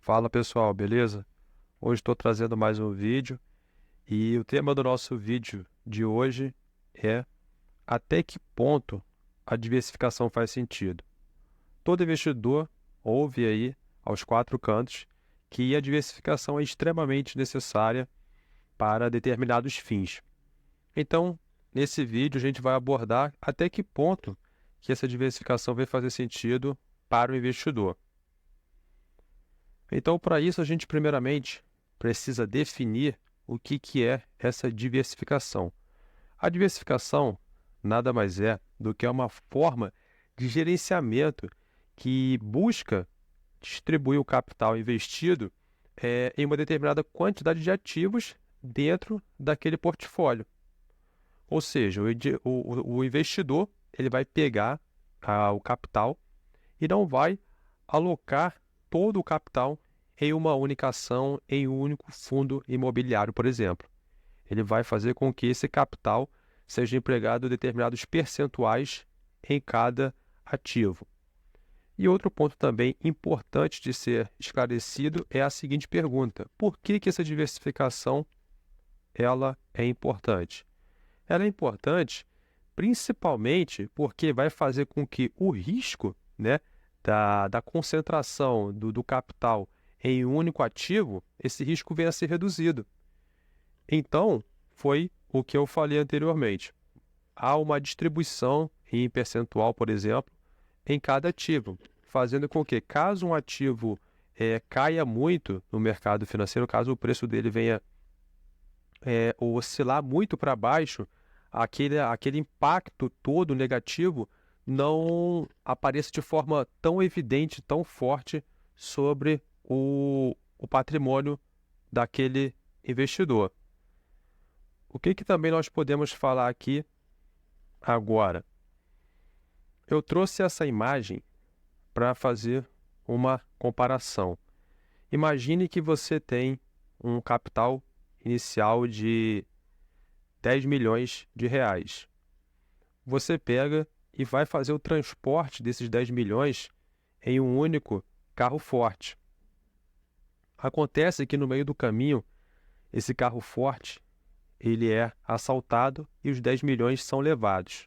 Fala pessoal, beleza? Hoje estou trazendo mais um vídeo e o tema do nosso vídeo de hoje é até que ponto a diversificação faz sentido. Todo investidor ouve aí aos quatro cantos que a diversificação é extremamente necessária para determinados fins. Então, nesse vídeo a gente vai abordar até que ponto que essa diversificação vai fazer sentido para o investidor. Então, para isso, a gente primeiramente precisa definir o que é essa diversificação. A diversificação nada mais é do que uma forma de gerenciamento que busca distribuir o capital investido em uma determinada quantidade de ativos dentro daquele portfólio. Ou seja, o investidor ele vai pegar o capital e não vai alocar todo o capital em uma única ação, em um único fundo imobiliário, por exemplo. Ele vai fazer com que esse capital seja empregado em determinados percentuais em cada ativo. E outro ponto também importante de ser esclarecido é a seguinte pergunta: por que essa diversificação ela é importante? Ela é importante principalmente porque vai fazer com que o risco, né, da concentração do capital em um único ativo, esse risco venha a ser reduzido. Então, foi o que eu falei anteriormente. Há uma distribuição em percentual, por exemplo, em cada ativo, fazendo com que, caso um ativo caia muito no mercado financeiro, caso o preço dele venha oscilar muito para baixo, aquele impacto todo negativo não apareça de forma tão evidente, tão forte sobre o patrimônio daquele investidor. O que também nós podemos falar aqui agora? Eu trouxe essa imagem para fazer uma comparação. Imagine que você tem um capital inicial de 10 milhões de reais. Você pega e vai fazer o transporte desses 10 milhões em um único carro forte. Acontece que no meio do caminho, esse carro forte ele é assaltado e os 10 milhões são levados.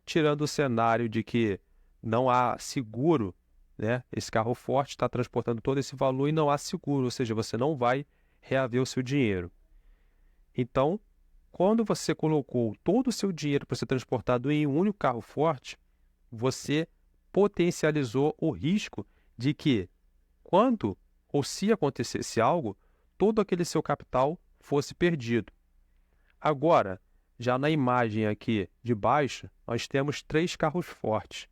Tirando o cenário de que não há seguro, né? Esse carro forte está transportando todo esse valor e não há seguro, ou seja, você não vai reaver o seu dinheiro. Então, quando você colocou todo o seu dinheiro para ser transportado em um único carro forte, você potencializou o risco de que, quando ou se acontecesse algo, todo aquele seu capital fosse perdido. Agora, já na imagem aqui de baixo, nós temos 3 carros fortes.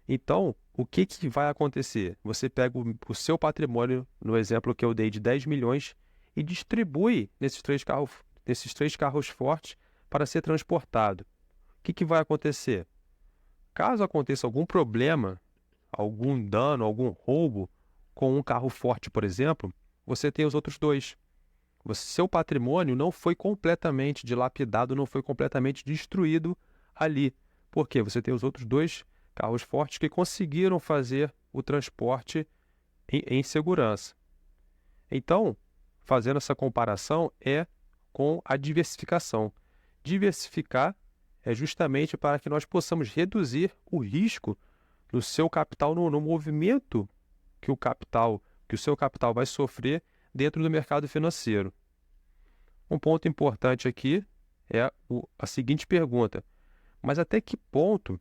Então, o que vai acontecer? Você pega o seu patrimônio, no exemplo que eu dei de 10 milhões, e distribui nesses três carros fortes para ser transportado. O que vai acontecer? Caso aconteça algum problema, algum dano, algum roubo com um carro forte, por exemplo, você tem os outros 2. Seu patrimônio não foi completamente dilapidado, não foi completamente destruído ali. Por quê? Você tem os outros 2 carros fortes que conseguiram fazer o transporte em segurança. Então, fazendo essa comparação, é com a diversificação. Diversificar é justamente para que nós possamos reduzir o risco do seu capital no movimento que o seu capital vai sofrer dentro do mercado financeiro. Um ponto importante aqui é a seguinte pergunta: mas até que ponto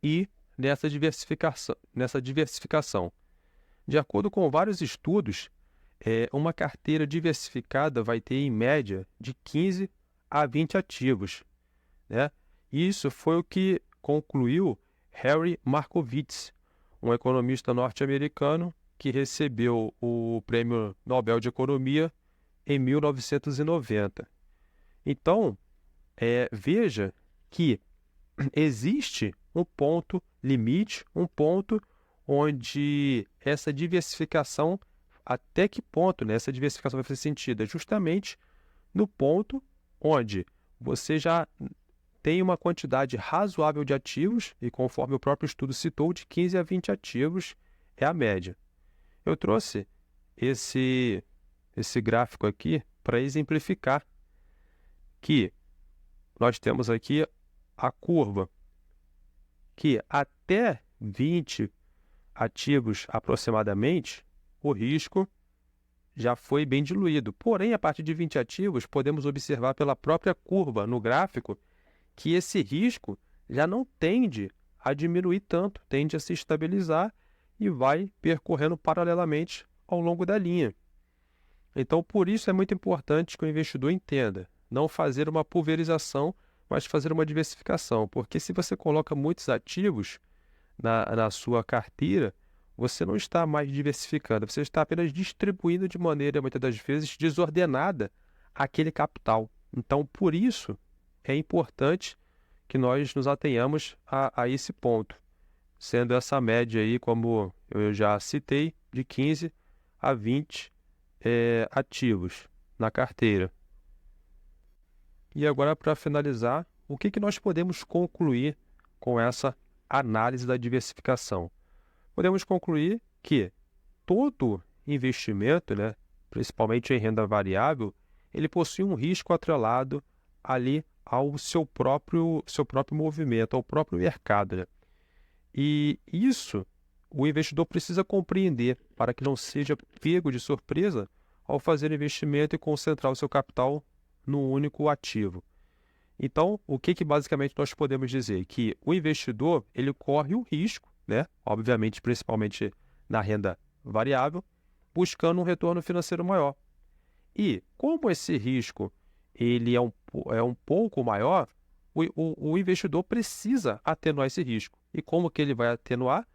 ir nessa diversificação? De acordo com vários estudos, uma carteira diversificada vai ter, em média, de 15 a 20 ativos, né? Isso foi o que concluiu Harry Markowitz, um economista norte-americano que recebeu o Prêmio Nobel de Economia em 1990. Então, veja que existe um ponto limite, um ponto onde essa diversificação, até que ponto, né, essa diversificação vai fazer sentido? É justamente no ponto onde você já tem uma quantidade razoável de ativos, e conforme o próprio estudo citou, de 15 a 20 ativos é a média. Eu trouxe esse gráfico aqui para exemplificar que nós temos aqui a curva que até 20 ativos aproximadamente, o risco já foi bem diluído. Porém, a partir de 20 ativos, podemos observar pela própria curva no gráfico que esse risco já não tende a diminuir tanto, tende a se estabilizar e vai percorrendo paralelamente ao longo da linha. Então, por isso é muito importante que o investidor entenda, não fazer uma pulverização, mas fazer uma diversificação, porque se você coloca muitos ativos na sua carteira, você não está mais diversificando, você está apenas distribuindo de maneira, muitas das vezes, desordenada aquele capital. Então, por isso, é importante que nós nos atenhamos a esse ponto, sendo essa média aí, como eu já citei, de 15 a 20 ativos na carteira. E agora, para finalizar, o que nós podemos concluir com essa análise da diversificação? Podemos concluir que todo investimento, né, principalmente em renda variável, ele possui um risco atrelado ali ao seu próprio movimento, ao próprio mercado, né? E isso o investidor precisa compreender para que não seja pego de surpresa ao fazer investimento e concentrar o seu capital num único ativo. Então, o que basicamente nós podemos dizer? Que o investidor ele corre o risco, né? Obviamente, principalmente na renda variável, buscando um retorno financeiro maior. E como esse risco ele é um pouco maior, o investidor precisa atenuar esse risco. E como que ele vai atenuar?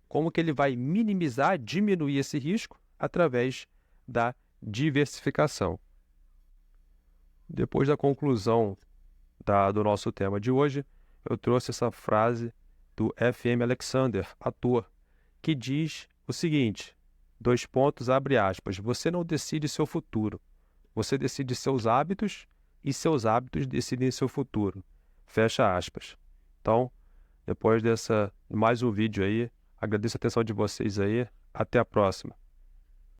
Como que ele vai minimizar, diminuir esse risco? Através da diversificação. Depois da conclusão do nosso tema de hoje, eu trouxe essa frase do F.M. Alexander, ator, que diz o seguinte, abre aspas, você não decide seu futuro, você decide seus hábitos e seus hábitos decidem seu futuro, fecha aspas. Então, depois mais um vídeo aí, agradeço a atenção de vocês aí, até a próxima.